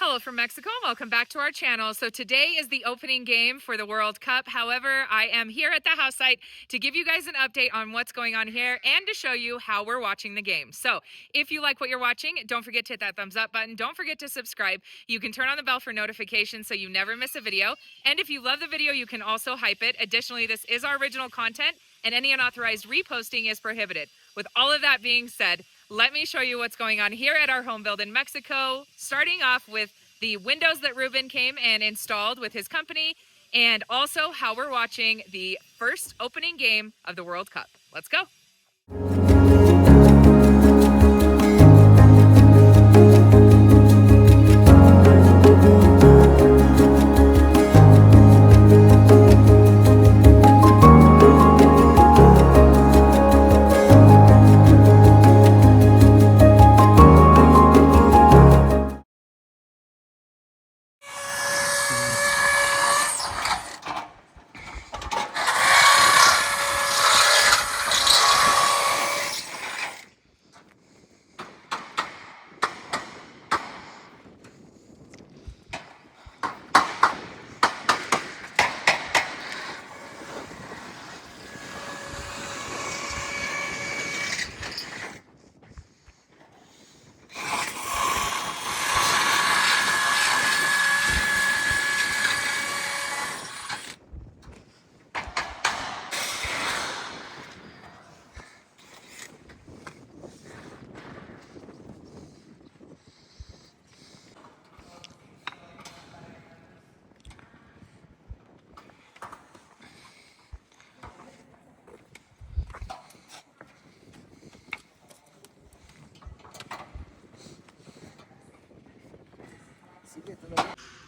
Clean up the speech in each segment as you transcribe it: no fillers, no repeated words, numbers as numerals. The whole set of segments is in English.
Hello from Mexico. Welcome back to our channel. So today is the opening game for the World Cup. However, I am here at the house site to give you guys an update on what's going on here and to show you how we're watching the game. So if you like what you're watching, don't forget to hit that thumbs up button. Don't forget to subscribe. You can turn on the bell for notifications so you never miss a video. And if you love the video, you can also hype it. Additionally, this is our original content and any unauthorized reposting is prohibited. With all of that being said, let me show you what's going on here at our home build in Mexico, starting off with the windows that Ruben came and installed with his company, and also how we're watching the first opening game of the World Cup. Let's go.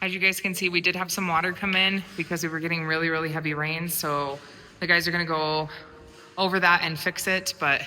As you guys can see, we did have some water come in because we were getting really heavy rains. So the guys are gonna go over that and fix it, but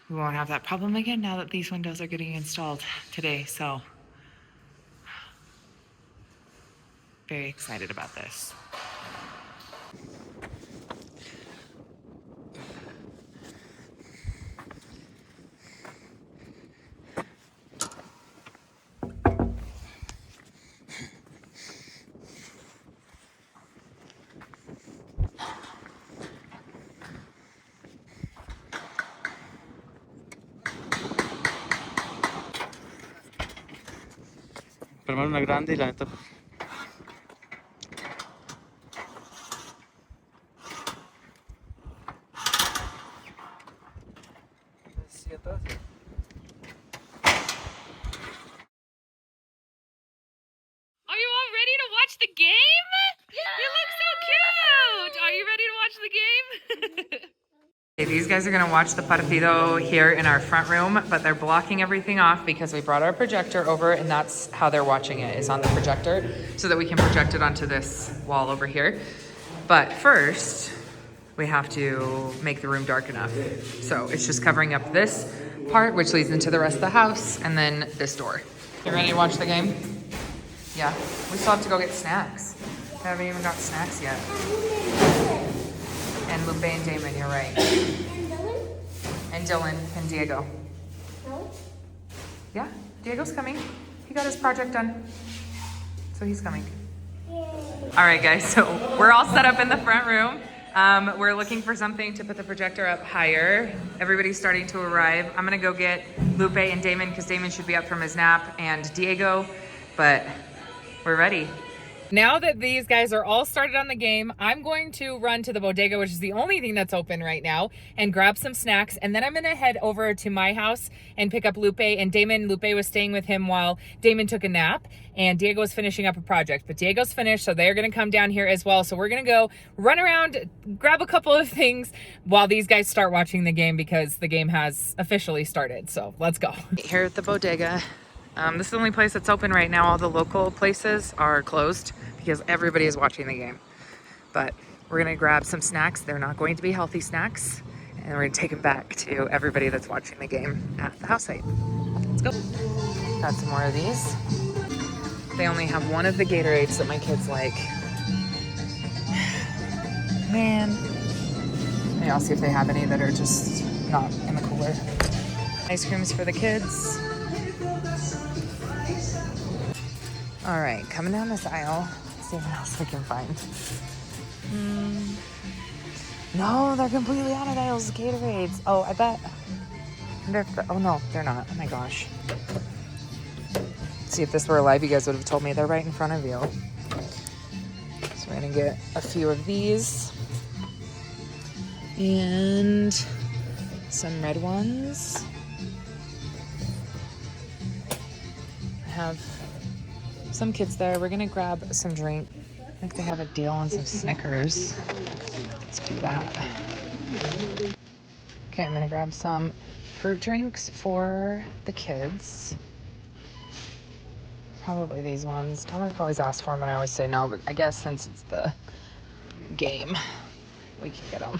we won't have that problem again now that these windows are getting installed today. So very excited about this. Pero una grande y la neta. Are you all ready to watch the game? Yeah. You look so cute. Are you ready to watch the game? These guys are gonna watch the partido here in our front room, but they're blocking everything off because we brought our projector over, and that's how they're watching it, is on the projector, so that we can project it onto this wall over here. But first, we have to make the room dark enough. So it's just covering up this part, which leads into the rest of the house, and then this door. You ready to watch the game? Yeah. We still have to go get snacks. We haven't even got snacks yet. And Lupe and Damon, you're right. And Dylan and Diego. No? Yeah, Diego's coming. He got his project done. So he's coming. Yay. All right, guys, so we're all set up in the front room. We're looking for something to put the projector up higher. Everybody's starting to arrive. I'm gonna go get Lupe and Damon because Damon should be up from his nap, and Diego, but we're ready. Now that these guys are all started on the game, I'm going to run to the bodega, which is the only thing that's open right now, and grab some snacks. And then I'm gonna head over to my house and pick up Lupe and Damon. Lupe was staying with him while Damon took a nap, and Diego was finishing up a project. But Diego's finished, so they're gonna come down here as well. So we're gonna go run around, grab a couple of things while these guys start watching the game because the game has officially started. So let's go. Here at the bodega. This is the only place that's open right now. All the local places are closed because everybody is watching the game. But we're gonna grab some snacks. They're not going to be healthy snacks. And we're gonna take them back to everybody that's watching the game at the house site. Let's go. Got some more of these. They only have one of the Gatorades that my kids like. Man. Maybe I'll see if they have any that are just not in the cooler. Ice creams for the kids. All right, coming down this aisle. See what else I can find. No, they're completely out of those Gatorades. Oh, I bet. Oh no, they're not. Oh my gosh. See, if this were alive, you guys would have told me they're right in front of you. So we're gonna get a few of these. And some red ones. I have some kids there. We're gonna grab some drink. I think they have a deal on some Snickers. Let's do that. Okay, I'm gonna grab some fruit drinks for the kids. Probably these ones. Dominic always asks for them and I always say no, but I guess since it's the game, we can get them.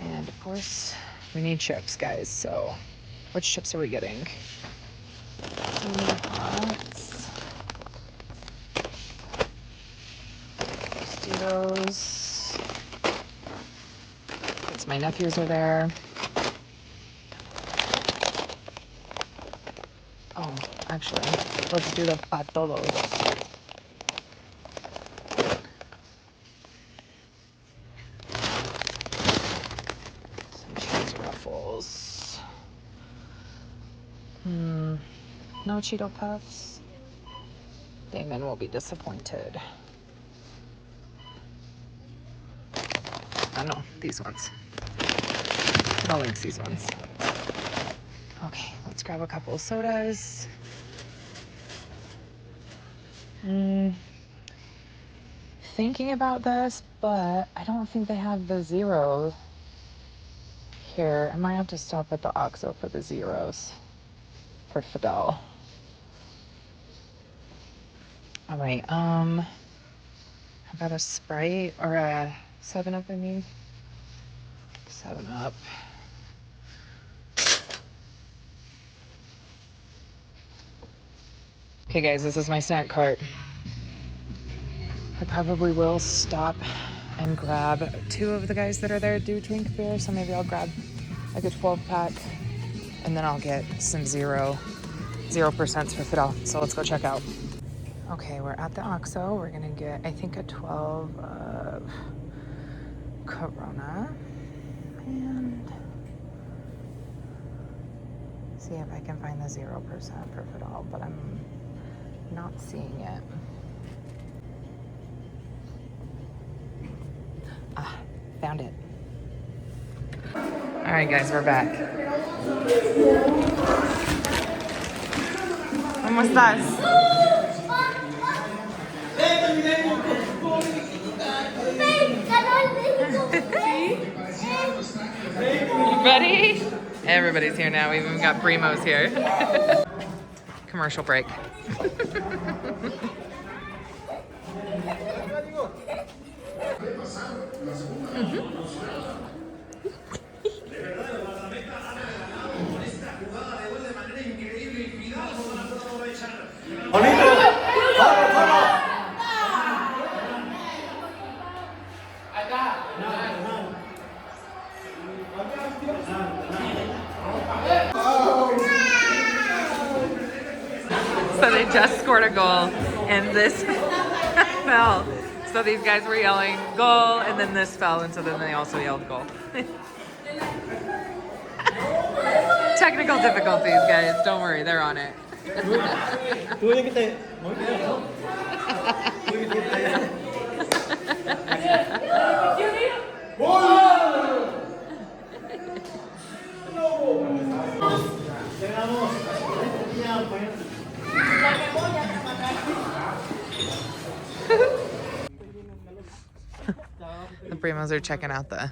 And of course, we need chips, guys, so which chips are we getting? Hots. Tostitos. It's my nephews are there. Oh, actually, let's do the pa todos. Some cheese ruffles. No Cheeto Puffs. Damon will be disappointed. Oh no, these ones. No links, these ones. Okay, let's grab a couple of sodas. Thinking about this, but I don't think they have the zero here. I might have to stop at the OXXO for the zeros for Fidel. All right, how about a Sprite or a 7-Up, I mean? 7-Up. Okay guys, this is my snack cart. I probably will stop and grab 2 of the guys that are there do drink beer, so maybe I'll grab like a 12-pack and then I'll get some 0% for Fidel. So let's go check out. Okay, we're at the OXXO. We're gonna get, I think, a 12 of Corona and see if I can find the 0% for Fidel, but I'm not seeing it. Ah, found it. All right, guys, we're back. ¿Cómo estás? Ready? Everybody's here now. We even got Primos here. Commercial break. So they just scored a goal and this fell. So these guys were yelling goal and then this fell and so then they also yelled goal. Technical difficulties, guys. Don't worry, they're on it. The Primos are checking out the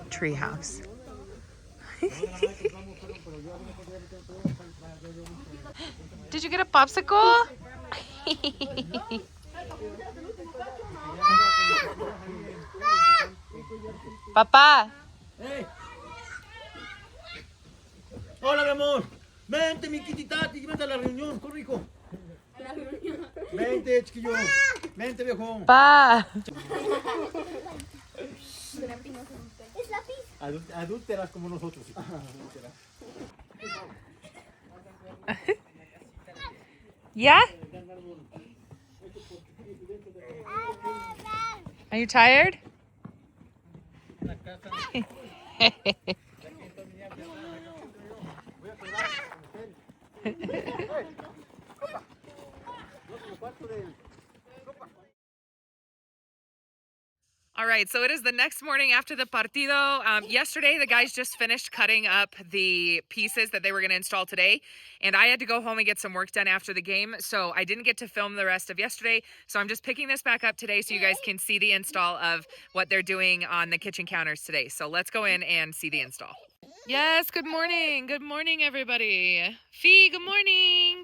tree house. Did you get a popsicle? Papá. Hey. Hola, mi amor. Vente, mi kititati, vente a la reunión, corre, hijo. Vente, chiquillo. Vente, viejo. Pa. Es la pizza. Adúlteras como nosotros. Yeah? Are you tired? All right, so it is the next morning after the partido. Yesterday, the guys just finished cutting up the pieces that they were going to install today, and I had to go home and get some work done after the game, so I didn't get to film the rest of yesterday. So I'm just picking this back up today so you guys can see the install of what they're doing on the kitchen counters today. So let's go in and see the install. Yes, good morning. Good morning, everybody. Fee, good morning.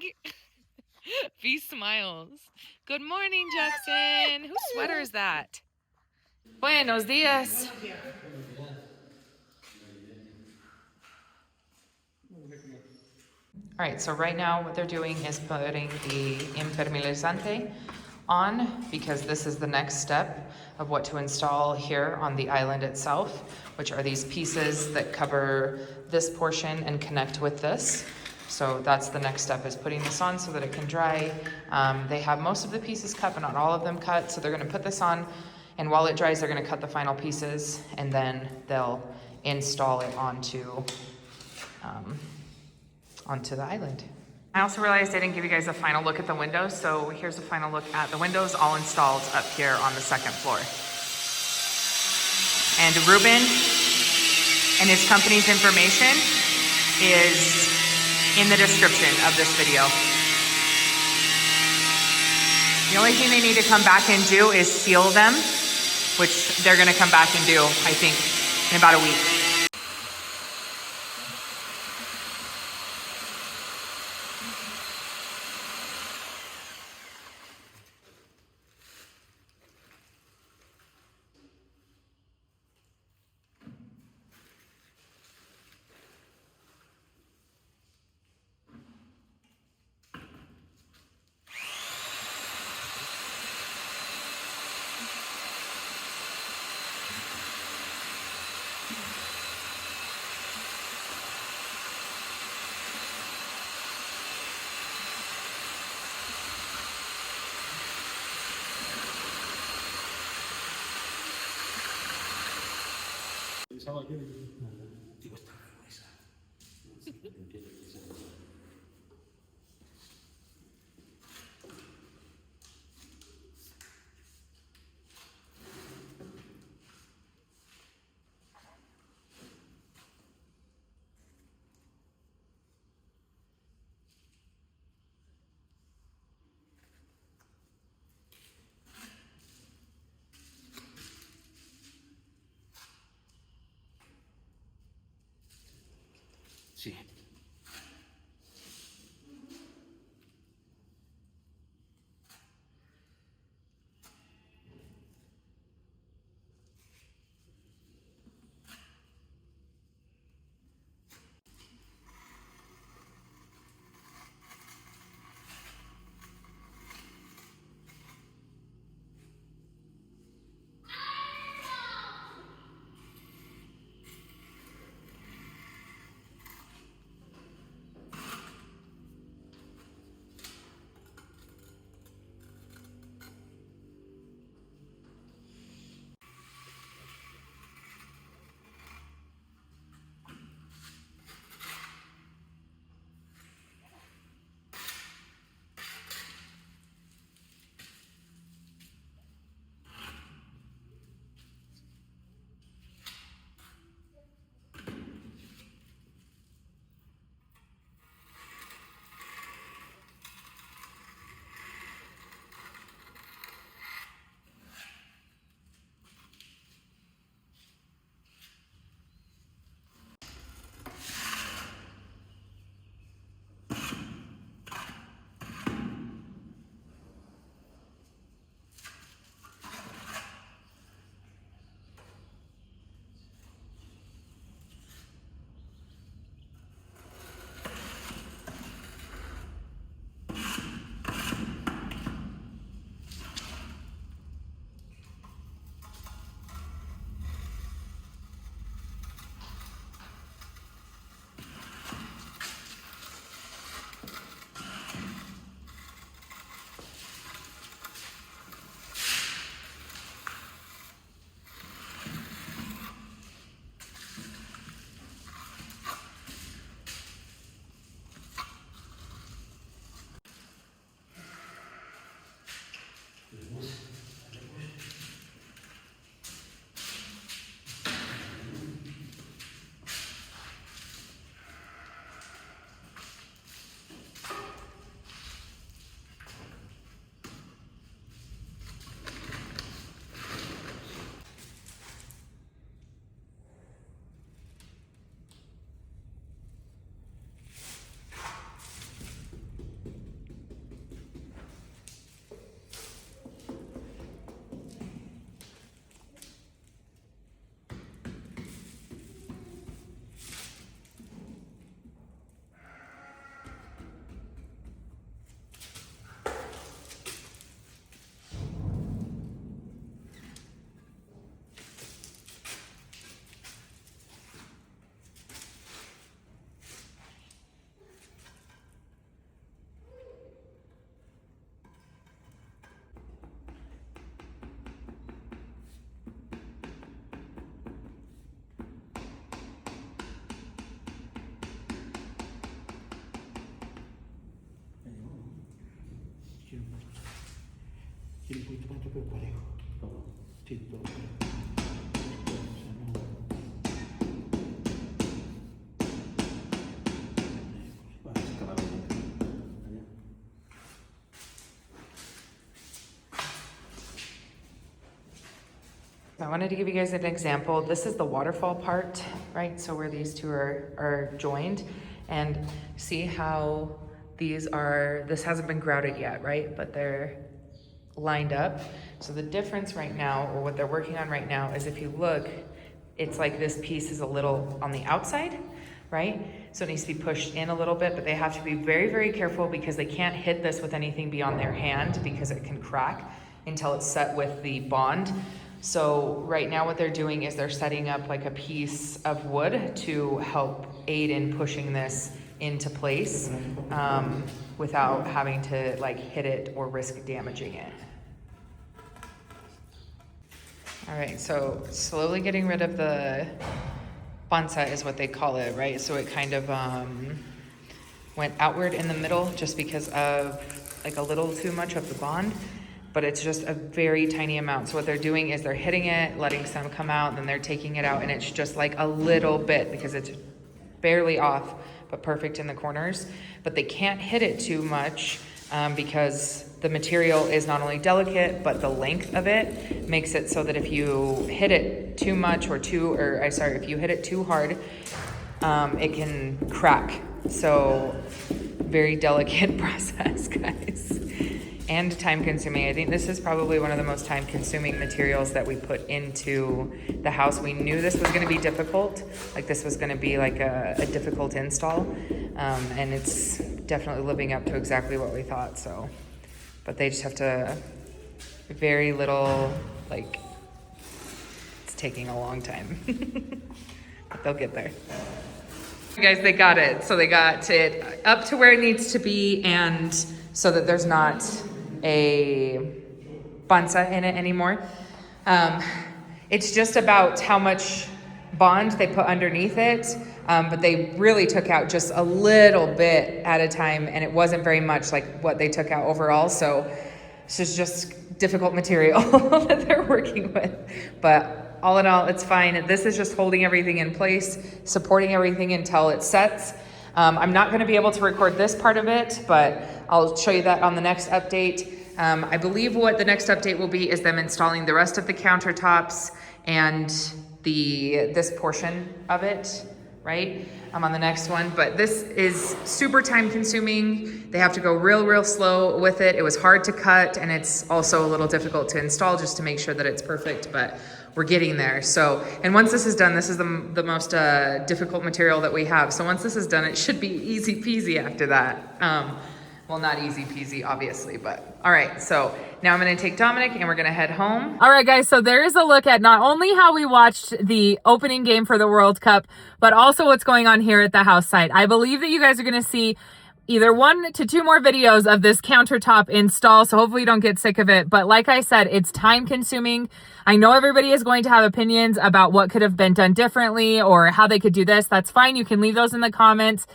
Fee smiles. Good morning, Jackson. Whose sweater is that? Buenos dias. All right, so right now what they're doing is putting the impermeabilizante on because this is the next step of what to install here on the island itself, which are these pieces that cover this portion and connect with this. So that's the next step, is putting this on so that it can dry. They have most of the pieces cut, but not all of them cut. So they're gonna put this on, and while it dries, they're gonna cut the final pieces, and then they'll install it onto the island. I also realized I didn't give you guys a final look at the windows, so here's a final look at the windows all installed up here on the second floor. And Ruben and his company's information is in the description of this video. The only thing they need to come back and do is seal them, which they're gonna come back and do, I think, in about a week. Sí. Quiero un poquito más, pero parejo. Todo. Sí, todo parejo. O sea, no. Va a escalar allá. I wanted to give you guys an example. This is the waterfall part, right? So where these two are joined, and see how this hasn't been grouted yet, right? But they're lined up. So the difference right now, or what they're working on right now, is if you look, it's like this piece is a little on the outside, right? So it needs to be pushed in a little bit, but they have to be very, very careful because they can't hit this with anything beyond their hand because it can crack until it's set with the bond. So right now what they're doing is they're setting up like a piece of wood to help aid in pushing this into place without having to like hit it or risk damaging it. All right, so slowly getting rid of the panza is what they call it, right? So it kind of went outward in the middle just because of like a little too much of the bond, but it's just a very tiny amount. So what they're doing is they're hitting it, letting some come out, then they're taking it out, and it's just like a little bit because it's barely off, but perfect in the corners. But they can't hit it too much because the material is not only delicate, but the length of it makes it so that if you hit it too much if you hit it too hard, it can crack. So very delicate process, guys. And time consuming. I think this is probably one of the most time consuming materials that we put into the house. We knew this was gonna be difficult. Like this was gonna be like a difficult install. And it's definitely living up to exactly what we thought, so. But they just have to, very little, like, it's taking a long time. But they'll get there. Guys, they got it. So they got it up to where it needs to be, and so that there's not a panza in it anymore. It's just about how much bond they put underneath it, but they really took out just a little bit at a time, and it wasn't very much like what they took out overall. So this is just difficult material that they're working with, but all in all, it's fine. This is just holding everything in place, supporting everything until it sets. I'm not going to be able to record this part of it, but I'll show you that on the next update. I believe what the next update will be is them installing the rest of the countertops and this portion of it, right? On the next one, but this is super time consuming. They have to go real slow with it. It was hard to cut, and it's also a little difficult to install just to make sure that it's perfect, but we're getting there. So, and once this is done, this is the most difficult material that we have. So once this is done, it should be easy peasy after that. Well, not easy peasy, obviously, but all right. So now I'm going to take Dominic and we're going to head home. All right, guys. So there is a look at not only how we watched the opening game for the World Cup, but also what's going on here at the house site. I believe that you guys are going to see either 1 to 2 more videos of this countertop install. So hopefully you don't get sick of it. But like I said, it's time consuming. I know everybody is going to have opinions about what could have been done differently or how they could do this. That's fine. You can leave those in the comments.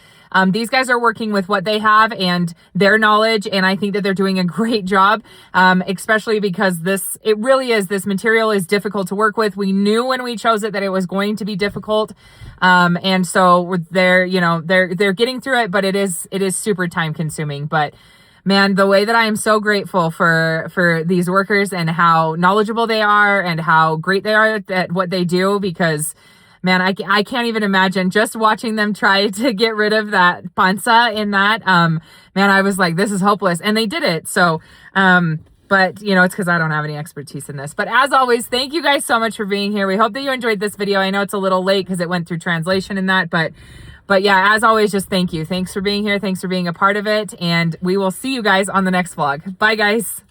These guys are working with what they have and their knowledge, and I think that they're doing a great job, especially because this material is difficult to work with. We knew when we chose it that it was going to be difficult, and so they're getting through it, but it is super time consuming. But man, the way that I am so grateful for these workers and how knowledgeable they are and how great they are at what they do, because man, I can't even imagine just watching them try to get rid of that panza in that. Man, I was like, this is hopeless. And they did it. So, but it's because I don't have any expertise in this. But as always, thank you guys so much for being here. We hope that you enjoyed this video. I know it's a little late because it went through translation and that, but yeah, as always, just thank you. Thanks for being here. Thanks for being a part of it. And we will see you guys on the next vlog. Bye, guys.